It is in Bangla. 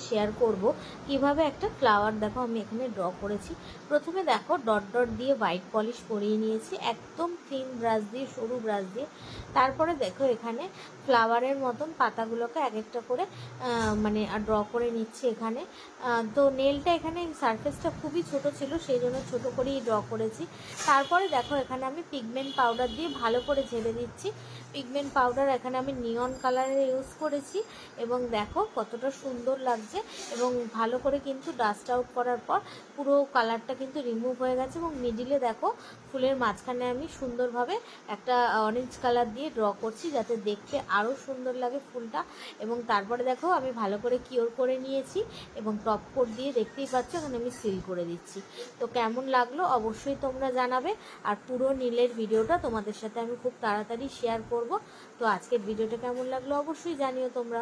শেয়ার করব কিভাবে একটা ফ্লাওয়ার দেখো আমি এখানে ড্র করেছি। প্রথমে দেখো ডট ডট দিয়ে হোয়াইট পলিশ করিয়ে নিয়েছি একদম থিন ব্রাশ দিয়ে, সরু ব্রাশ দিয়ে। তারপরে দেখো এখানে ফ্লাওয়ারের মতন পাতাগুলোকে এক একটা করে মানে ড্র করে নিচ্ছি এখানে। তো নেলটা এখানে সারফেসটা খুবই ছোট ছিল, সেই জন্য ছোটো করেই ড্র করেছি। তারপরে দেখো এখানে আমি পিগমেন্ট পাউডার দিয়ে ভালো করে ঝেড়ে দিচ্ছি। পিগমেন্ট পাউডার এখানে আমি নিয়ন কালারের ইউজ করেছি এবং দেখো কতটা সুন্দর লাগছে। এবং ভালো করে কিন্তু ডাস্ট আউট করার পর পুরো কালারটা কিন্তু রিমুভ হয়ে গেছে। এবং মিডিলে দেখো ফুলের মাঝখানে আমি সুন্দরভাবে একটা অরেঞ্জ কালার দিয়ে ড্র করছি যাতে দেখতে আরও সুন্দর লাগে ফুলটা। এবং তারপরে দেখো আমি ভালো করে কিওর করে নিয়েছি এবং টপ কোট দিয়ে দেখতেই পাচ্ছ এখানে আমি সিল করে দিচ্ছি। তো কেমন লাগলো অবশ্যই তোমরা জানাবে। আর পুরো নীলের ভিডিওটা তোমাদের সাথে আমি খুব তাড়াতাড়ি শেয়ার করব। তো আজকের ভিডিওটা কেমন লাগলো অবশ্যই জানিও তোমরা।